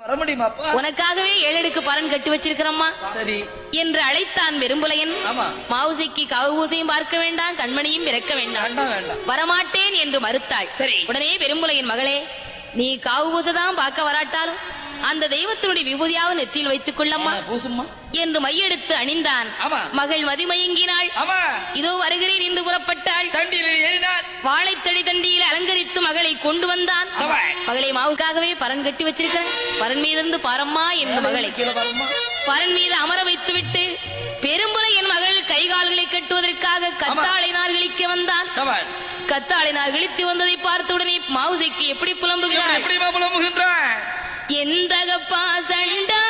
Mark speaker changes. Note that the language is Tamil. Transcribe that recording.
Speaker 1: வர முடியுமாப்பா?
Speaker 2: உனக்காகவே 7 அடுக்கு பரன் கட்டி வச்சிருக்கிறம்மா.
Speaker 1: சரி
Speaker 2: என்று அழைத்தான் பெரும்புலையன்.
Speaker 1: ஆமா.
Speaker 2: மாவுசைக்கு காவு பூசையும் பார்க்க வேண்டாம், கண்மணியும் பிறக்க வேண்டாம்.
Speaker 1: வேண்டாம் வேண்டாம்.
Speaker 2: வரமாட்டேன் என்று மறுத்தாள்.
Speaker 1: சரி.
Speaker 2: உடனே பெரும்புலையன், மகளே, நீ காவு பூசைதான் பார்க்க வராட்டாலும் அந்த தெய்வத்தினுடைய விபூதியாவது நெற்றியில் வைத்துக் கொள்ளம்மா
Speaker 1: பூசும்மா
Speaker 2: என்று மையெடுத்து அணிந்தான்.
Speaker 1: ஆமா.
Speaker 2: மகள் மதிமயங்கினாள்.
Speaker 1: ஆமா.
Speaker 2: இதோ வருகிறேன் என்று புறப்பட்டாள்.
Speaker 1: தண்டியில் ஏறினார்.
Speaker 2: வாழைத்தடி தண்டியில் அலங்கரித்து மகளை கொண்டு வந்தான். மகளை மாவுக்காகவே பரன் கட்டி வச்சிருக்கிறேன், பரன் மீதிருந்து பாரம்மா என்று மகளை பரன் மீது அமர வைத்து விட்டு பெரும்புலை என் மகள் கைகால்களை கட்டுவதற்காக கத்தாளினார் கிழிக்க வந்தான். கத்தாளினார் கிழித்து வந்ததை பார்த்தவுடனே மாவுசைக்கு எப்படி புலம்புகிறார்?
Speaker 1: எப்படி புலம்புகின்றார்?
Speaker 2: எந்தகப்பா சண்டா